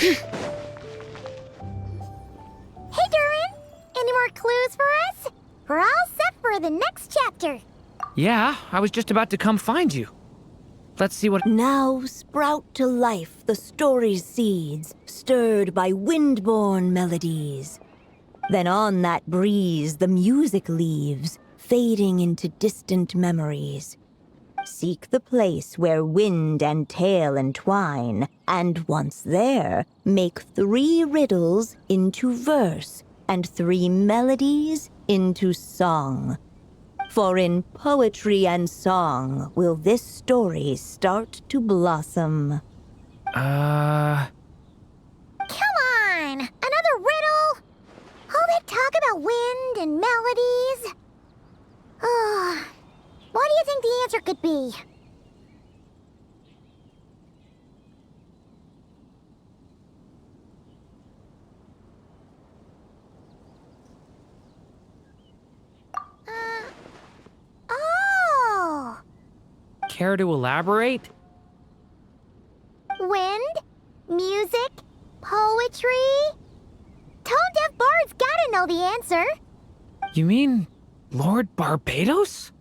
Hey, Durin! Any more clues for us? We're all set for the next chapter. Yeah, I was just about to come find you. Let's see what... Now sprout to life the story's seeds, stirred by wind-born melodies. Then on that breeze the music leaves, fading into distant memories. Seek the place where wind and tale entwine, and once there, make 3 riddles into verse, and 3 melodies into song. For in poetry and song will this story start to blossom. Come on! Another riddle? All that talk about wind and melodies? What do you think the answer could be? Oh! Care to elaborate? Wind, music, poetry. Tone-deaf bards gotta know the answer. You mean Lord Barbados?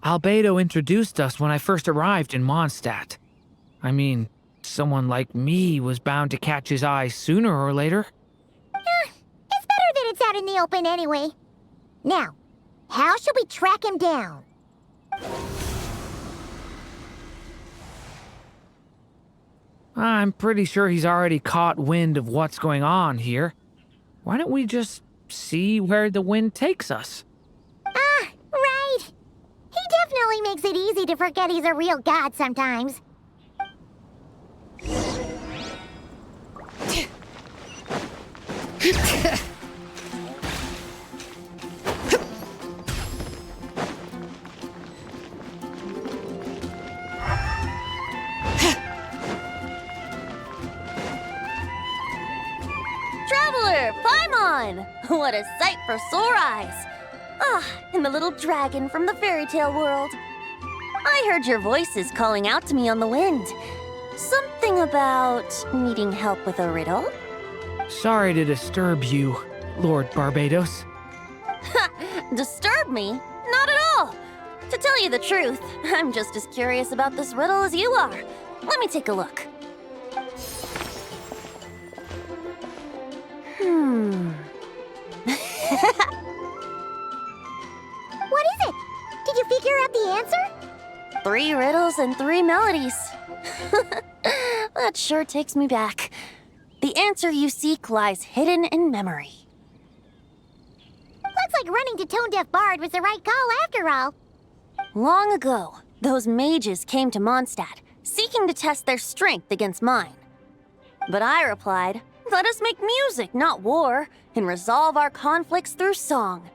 Albedo introduced us when I first arrived in Mondstadt. I mean, someone like me was bound to catch his eye sooner or later. It's better that it's out in the open anyway. Now, how should we track him down? I'm pretty sure he's already caught wind of what's going on here. Why don't we just see where the wind takes us? Right. He definitely makes it easy to forget he's a real god sometimes. Traveler, Paimon! What a sight for sore eyes! And the little dragon from the fairy tale world. I heard your voices calling out to me on the wind. Something about needing help with a riddle? Sorry to disturb you, Lord Barbados. Disturb me? Not at all! To tell you the truth, I'm just as curious about this riddle as you are. Let me take a look. What is it? Did you figure out the answer? 3 riddles and 3 melodies. That sure takes me back. The answer you seek lies hidden in memory. Looks like running to Tone-Deaf Bard was the right call after all. Long ago, those mages came to Mondstadt, seeking to test their strength against mine. But I replied, let us make music, not war, and resolve our conflicts through song.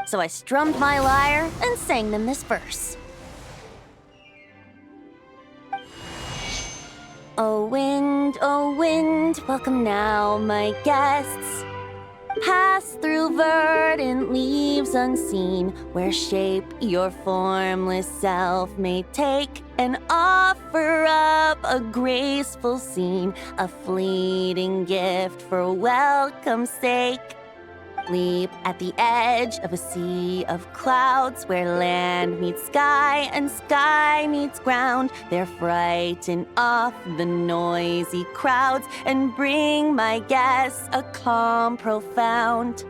So I strummed my lyre and sang them this verse. O wind, welcome now, my guests. Pass through verdant leaves unseen, where shape your formless self may take, and offer up a graceful scene, a fleeting gift for welcome's sake. Leap at the edge of a sea of clouds, where land meets sky and sky meets ground. There frighten off the noisy crowds and bring my guests a calm profound.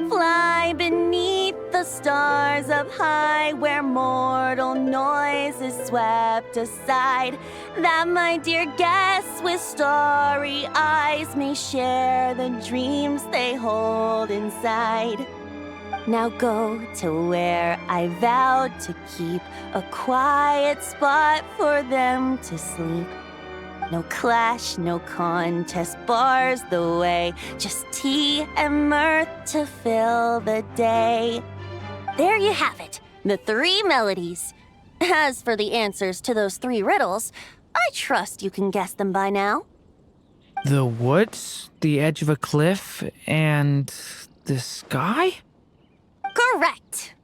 Fly beneath the stars up high, where mortal noise is swept aside, that my dear guests with starry eyes may share the dreams they hold inside. Now go to where I vowed to keep a quiet spot for them to sleep. No clash, no contest bars the way, just tea and mirth to fill the day. There you have it, the 3 melodies. As for the answers to those 3 riddles, I trust you can guess them by now. The woods, the edge of a cliff, and the sky? Correct!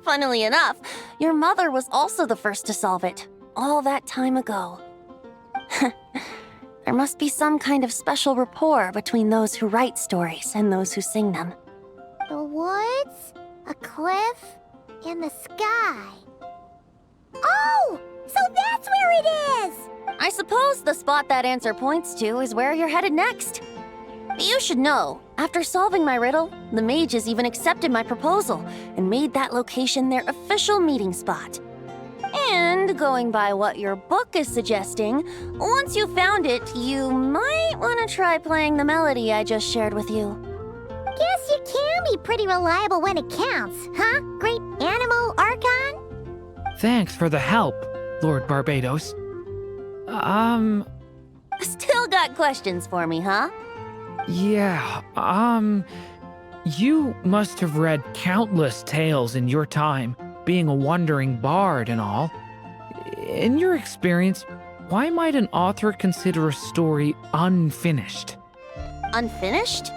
Funnily enough, your mother was also the first to solve it, all that time ago. There must be some kind of special rapport between those who write stories and those who sing them. The woods, a cliff, and the sky. Oh! So that's where it is! I suppose the spot that answer points to is where you're headed next. You should know, after solving my riddle, the mages even accepted my proposal and made that location their official meeting spot. And going by what your book is suggesting, once you found it, you might want to try playing the melody I just shared with you. Guess you can be pretty reliable when it counts, huh? Great Animal Archon? Thanks for the help, Lord Barbados. Still got questions for me, huh? Yeah, you must have read countless tales in your time, being a wandering bard and all. In your experience, why might an author consider a story unfinished? Unfinished?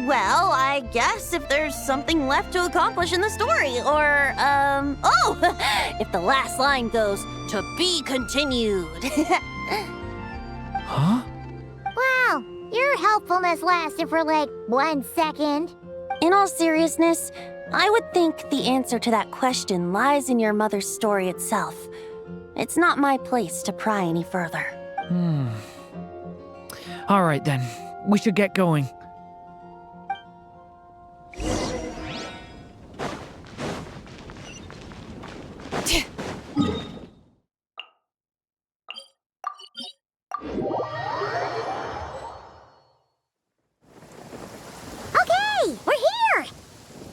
Well, I guess if there's something left to accomplish in the story, or, if the last line goes, "To be continued." Huh? Wow, your helpfulness lasted for like 1 second. In all seriousness, I would think the answer to that question lies in your mother's story itself. It's not my place to pry any further. All right then, we should get going. Okay, we're here!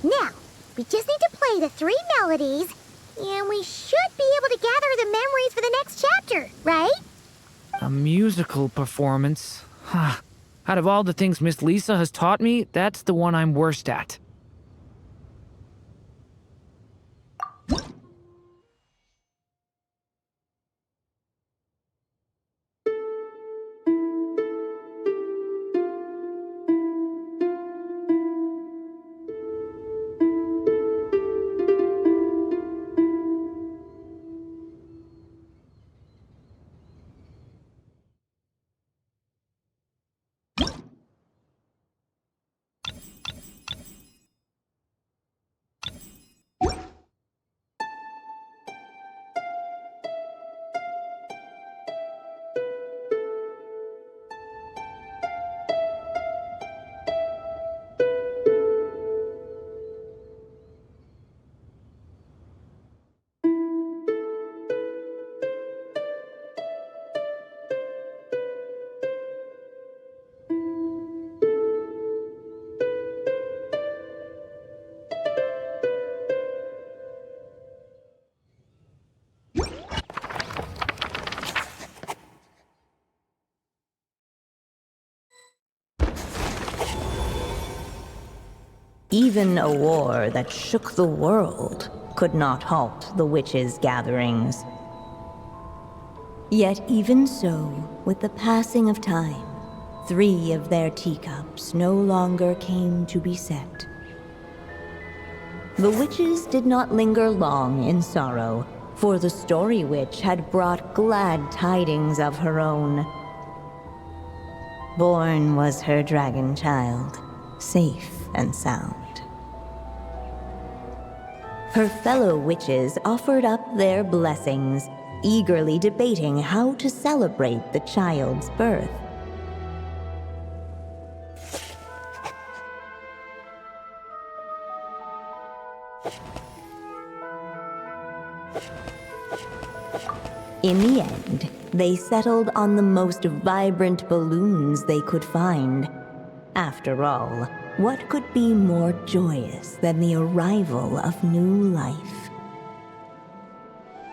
Now, we just need to play the 3 melodies, and we should be able to gather the memories for the next chapter, right? A musical performance? Huh. Out of all the things Miss Lisa has taught me, that's the one I'm worst at. Even a war that shook the world could not halt the witches' gatherings. Yet even so, with the passing of time, 3 of their teacups no longer came to be set. The witches did not linger long in sorrow, for the Story Witch had brought glad tidings of her own. Born was her dragon child, safe and sound. Her fellow witches offered up their blessings, eagerly debating how to celebrate the child's birth. In the end, they settled on the most vibrant balloons they could find. After all, what could be more joyous than the arrival of new life?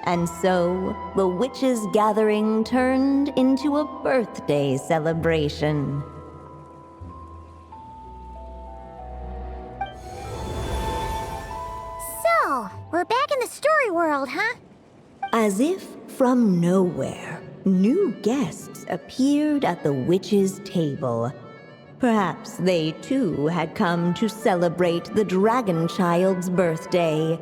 And so, the witches' gathering turned into a birthday celebration. So, we're back in the story world, huh? As if from nowhere, new guests appeared at the witches' table. Perhaps they too had come to celebrate the dragon child's birthday.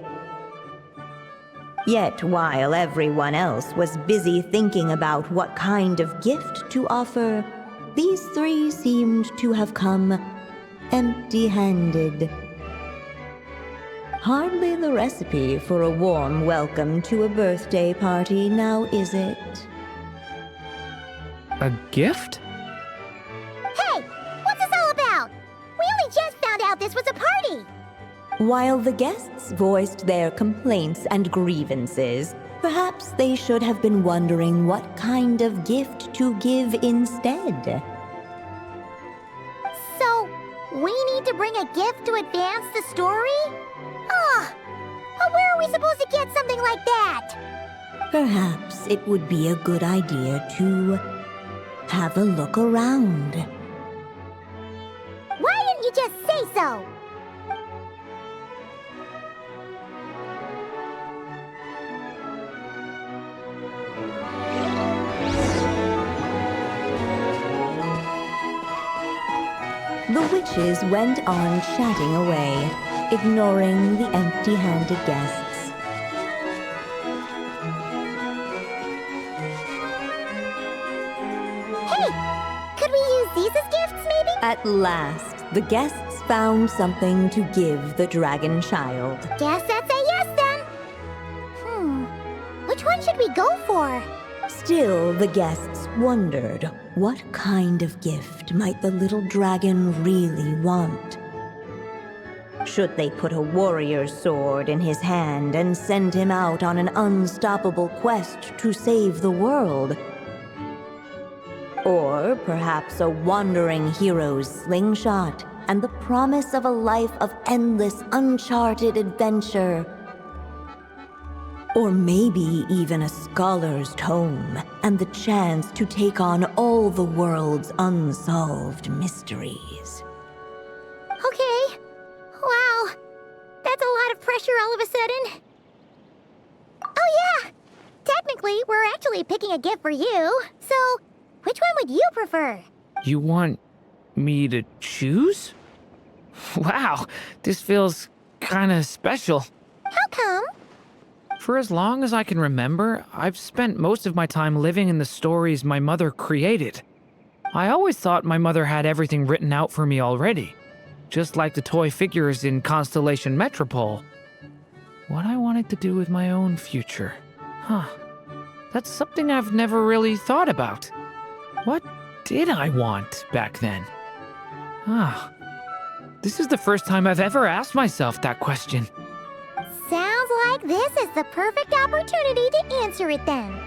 Yet while everyone else was busy thinking about what kind of gift to offer, these three seemed to have come empty-handed. Hardly the recipe for a warm welcome to a birthday party, now is it? A gift? Hey, what's this all about? We only just found out this was a party. While the guests voiced their complaints and grievances, perhaps they should have been wondering what kind of gift to give instead. So, we need to bring a gift to advance the story? Oh, but where are we supposed to get something like that? Perhaps it would be a good idea to have a look around. Why didn't you just say so? The witches went on chatting away, ignoring the empty-handed guests. Hey, could we use these as gifts, maybe? At last, the guests found something to give the dragon child. Guess that's a yes then. Which one should we go for? Still, the guests wondered, what kind of gift might the little dragon really want? Should they put a warrior's sword in his hand and send him out on an unstoppable quest to save the world? Or perhaps a wandering hero's slingshot and the promise of a life of endless, uncharted adventure? Or maybe even a scholar's tome and the chance to take on all the world's unsolved mysteries. Okay. Wow. That's a lot of pressure all of a sudden. Oh yeah! Technically, we're actually picking a gift for you. So, which one would you prefer? You want me to choose? Wow, this feels kinda special. How come? For as long as I can remember, I've spent most of my time living in the stories my mother created. I always thought my mother had everything written out for me already, just like the toy figures in Constellation Metropole. What I wanted to do with my own future. That's something I've never really thought about. What did I want back then? This is the first time I've ever asked myself that question. Sounds like this is the perfect opportunity to answer it then.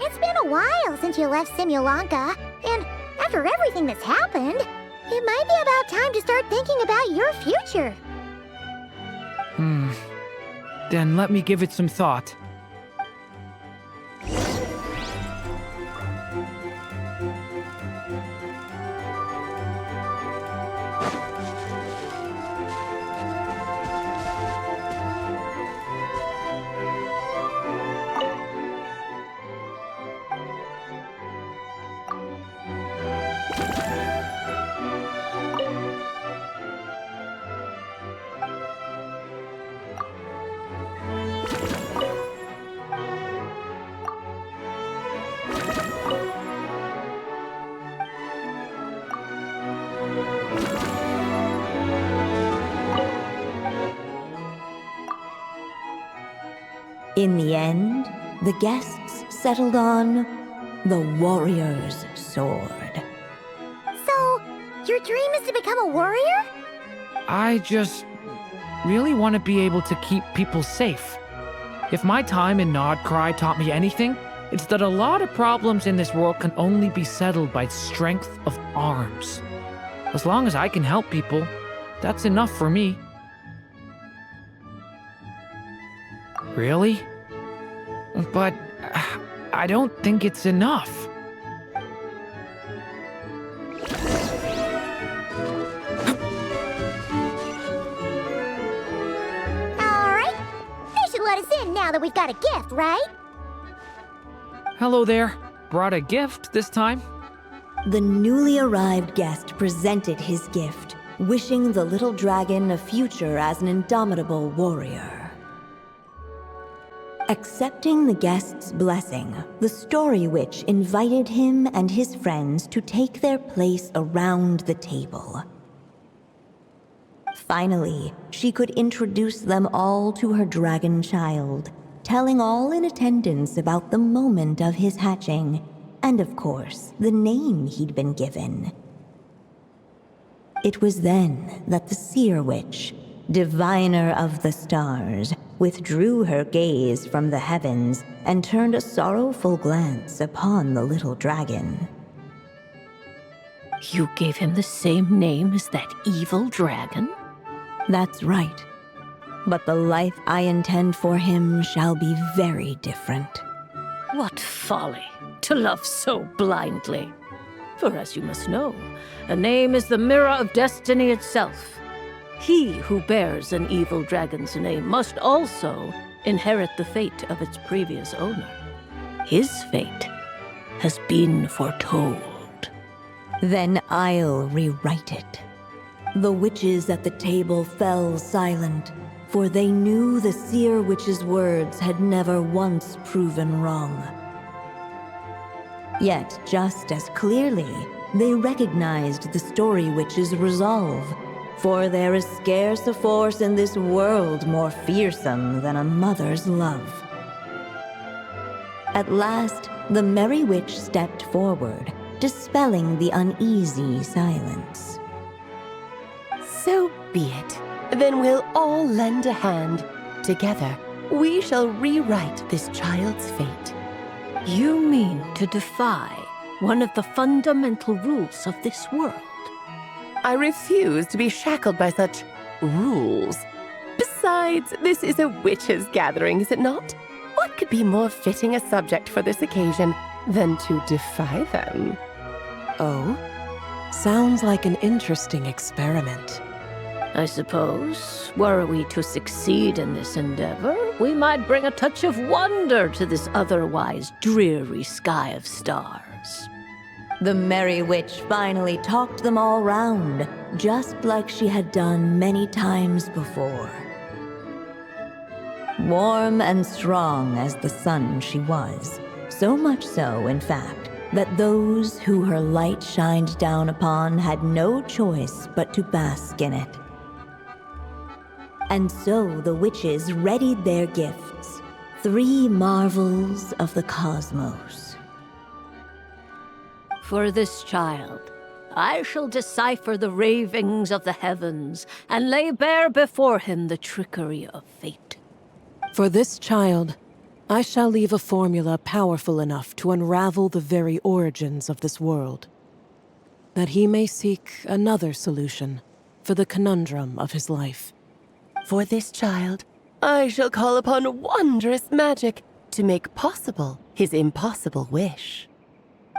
It's been a while since you left Simulanka, and after everything that's happened, it might be about time to start thinking about your future. Then let me give it some thought. In the end, the guests settled on the warrior's sword. So, your dream is to become a warrior? I just really want to be able to keep people safe. If my time in Nodcry taught me anything, it's that a lot of problems in this world can only be settled by strength of arms. As long as I can help people, that's enough for me. Really? But I don't think it's enough. Alright. They should let us in now that we've got a gift, right? Hello there. Brought a gift this time. The newly arrived guest presented his gift, wishing the little dragon a future as an indomitable warrior. Accepting the guest's blessing, the Story Witch invited him and his friends to take their place around the table. Finally, she could introduce them all to her dragon child, telling all in attendance about the moment of his hatching, and of course, the name he'd been given. It was then that the Seer Witch, diviner of the stars, withdrew her gaze from the heavens and turned a sorrowful glance upon the little dragon. You gave him the same name as that evil dragon? That's right. But the life I intend for him shall be very different. What folly, to love so blindly. For as you must know, a name is the mirror of destiny itself. He who bears an evil dragon's name must also inherit the fate of its previous owner. His fate has been foretold. Then I'll rewrite it. The witches at the table fell silent, for they knew the Seer Witch's words had never once proven wrong. Yet, just as clearly, they recognized the Story Witch's resolve, for there is scarce a force in this world more fearsome than a mother's love. At last, the Merry Witch stepped forward, dispelling the uneasy silence. So be it. Then we'll all lend a hand. Together, we shall rewrite this child's fate. You mean to defy one of the fundamental rules of this world? I refuse to be shackled by such rules. Besides, this is a witches' gathering, is it not? What could be more fitting a subject for this occasion than to defy them? Oh? Sounds like an interesting experiment. I suppose, were we to succeed in this endeavor, we might bring a touch of wonder to this otherwise dreary sky of stars. The Merry Witch finally talked them all round, just like she had done many times before. Warm and strong as the sun she was, so much so, in fact, that those who her light shined down upon had no choice but to bask in it. And so the witches readied their gifts, 3 marvels of the cosmos. For this child, I shall decipher the ravings of the heavens and lay bare before him the trickery of fate. For this child, I shall leave a formula powerful enough to unravel the very origins of this world, that he may seek another solution for the conundrum of his life. For this child, I shall call upon wondrous magic to make possible his impossible wish.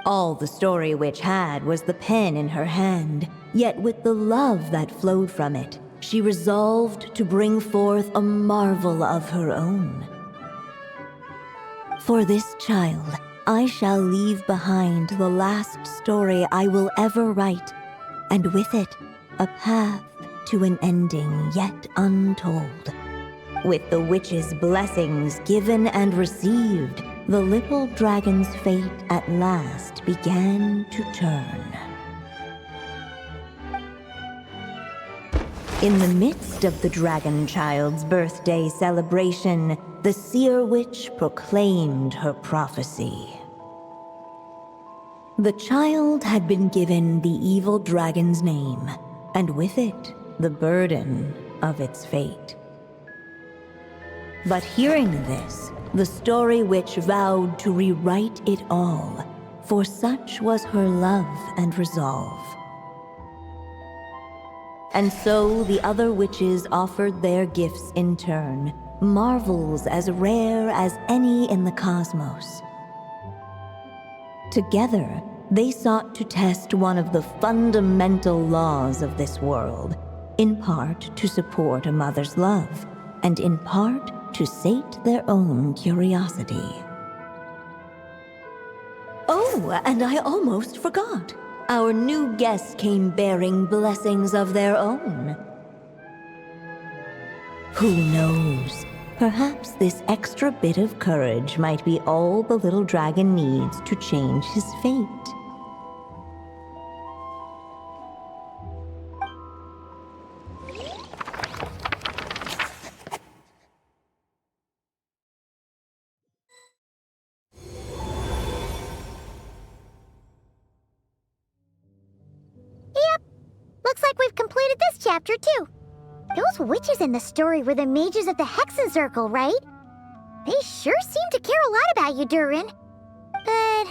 All the Story Witch had was the pen in her hand, yet with the love that flowed from it, she resolved to bring forth a marvel of her own. For this child, I shall leave behind the last story I will ever write, and with it, a path to an ending yet untold. With the witch's blessings given and received, the little dragon's fate at last began to turn. In the midst of the dragon child's birthday celebration, the Seer Witch proclaimed her prophecy. The child had been given the evil dragon's name, and with it, the burden of its fate. But hearing this, the Story Witch vowed to rewrite it all, for such was her love and resolve. And so the other witches offered their gifts in turn, marvels as rare as any in the cosmos. Together, they sought to test one of the fundamental laws of this world, in part to support a mother's love, and in part to sate their own curiosity. Oh, and I almost forgot. Our new guests came bearing blessings of their own. Who knows? Perhaps this extra bit of courage might be all the little dragon needs to change his fate. Yep. Looks like we've completed this chapter, too. Those witches in the story were the mages of the Hexen Circle, right? They sure seem to care a lot about you, Durin. But,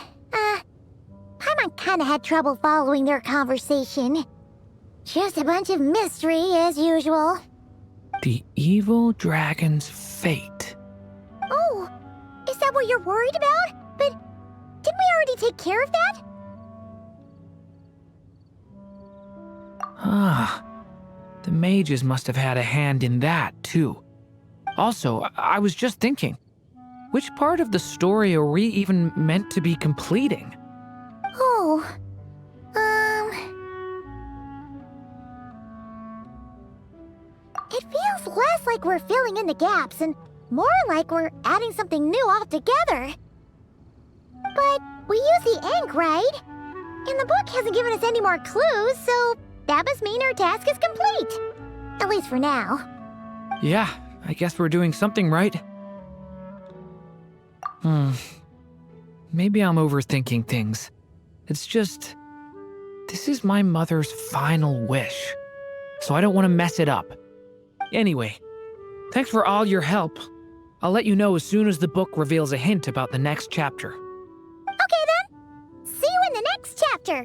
Paimon kinda had trouble following their conversation. Just a bunch of mystery, as usual. The evil dragon's fate. Oh, is that what you're worried about? But didn't we already take care of that? Ah, the mages must have had a hand in that, too. Also, I was just thinking, which part of the story are we even meant to be completing? Oh, It feels less like we're filling in the gaps and more like we're adding something new altogether. But we use the ink, right? And the book hasn't given us any more clues, so that must mean our task is complete. At least for now. Yeah, I guess we're doing something right. Maybe I'm overthinking things. It's just, this is my mother's final wish, so I don't want to mess it up. Anyway, thanks for all your help. I'll let you know as soon as the book reveals a hint about the next chapter. Okay then. See you in the next chapter.